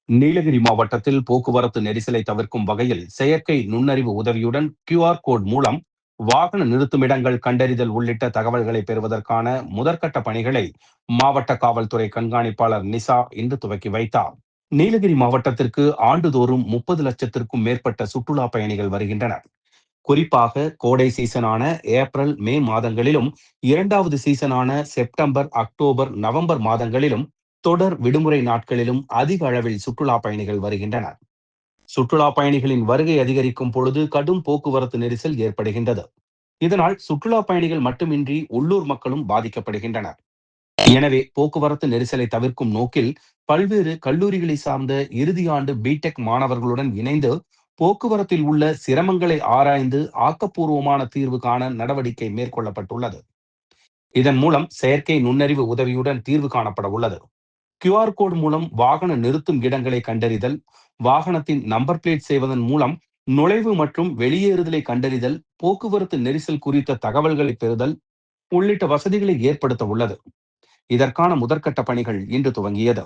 நீலகிரி மாவட்டத்தில் போக்குவரத்து நெரிசலை தவிர்க்கும் வகையில் செயற்கை நுண்ணறிவு உதவியுடன் கியூஆர் கோட் மூலம் வாகன நிறுத்துமிடங்கள் கண்டறிதல் உள்ளிட்ட தகவல்களை பெறுவதற்கான முதற்கட்ட பணிகளை மாவட்ட காவல்துறை கண்காணிப்பாளர் நிசா இன்று துவக்கி வைத்தார். நீலகிரி மாவட்டத்திற்கு ஆண்டுதோறும் 30 லட்சத்திற்கும் மேற்பட்ட சுற்றுலா பயணிகள் வருகின்றனர். குறிப்பாக கோடை சீசனான ஏப்ரல் மே மாதங்களிலும், இரண்டாவது சீசனான செப்டம்பர் அக்டோபர் நவம்பர் மாதங்களிலும், தொடர் விடுமுறை நாட்களிலும் அதிக அளவில் சுற்றுலா பயணிகள் வருகின்றனர். சுற்றுலா பயணிகளின் வருகை அதிகரிக்கும் பொழுது கடும் போக்குவரத்து நெரிசல் ஏற்படுகின்றது. இதனால் சுற்றுலா பயணிகள் மட்டுமின்றி உள்ளூர் மக்களும் பாதிக்கப்படுகின்றனர். எனவே போக்குவரத்து நெரிசலை தவிர்க்கும் நோக்கில் பல்வேறு கல்லூரிகளை சார்ந்த இறுதியாண்டு பிடெக் மாணவர்களுடன் இணைந்து போக்குவரத்தில் உள்ள சிரமங்களை ஆராய்ந்து ஆக்கப்பூர்வமான தீர்வு காண நடவடிக்கை மேற்கொள்ளப்பட்டுள்ளது. இதன் மூலம் செயற்கை நுண்ணறிவு உதவியுடன் தீர்வு காணப்பட உள்ளது. கியூஆர் கோடு மூலம் வாகன நிறுத்தும் இடங்களை கண்டறிதல், வாகனத்தின் நம்பர் பிளேட் செய்வதன் மூலம் நுழைவு மற்றும் வெளியேறுதலை கண்டறிதல், போக்குவரத்து நெரிசல் குறித்த தகவல்களை பெறுதல் உள்ளிட்ட வசதிகளை ஏற்படுத்த உள்ளது. இதற்கான முதற்கட்ட பணிகள் இன்று துவங்கியது.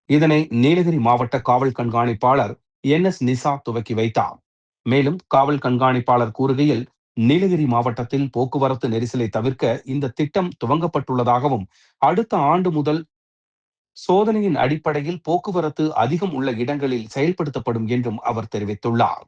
இதனை நீலகிரி மாவட்ட காவல் கண்காணிப்பாளர் NS நிசா துவக்கி வைத்தார். மேலும் காவல் கண்காணிப்பாளர் கூறுகையில், நீலகிரி மாவட்டத்தில் போக்குவரத்து நெரிசலை தவிர்க்க இந்த திட்டம் துவங்கப்பட்டுள்ளதாகவும், அடுத்த ஆண்டு முதல் சோதனையின் அடிப்படையில் போக்குவரத்து அதிகம் உள்ள இடங்களில் செயல்படுத்தப்படும் என்றும் அவர் தெரிவித்துள்ளார்.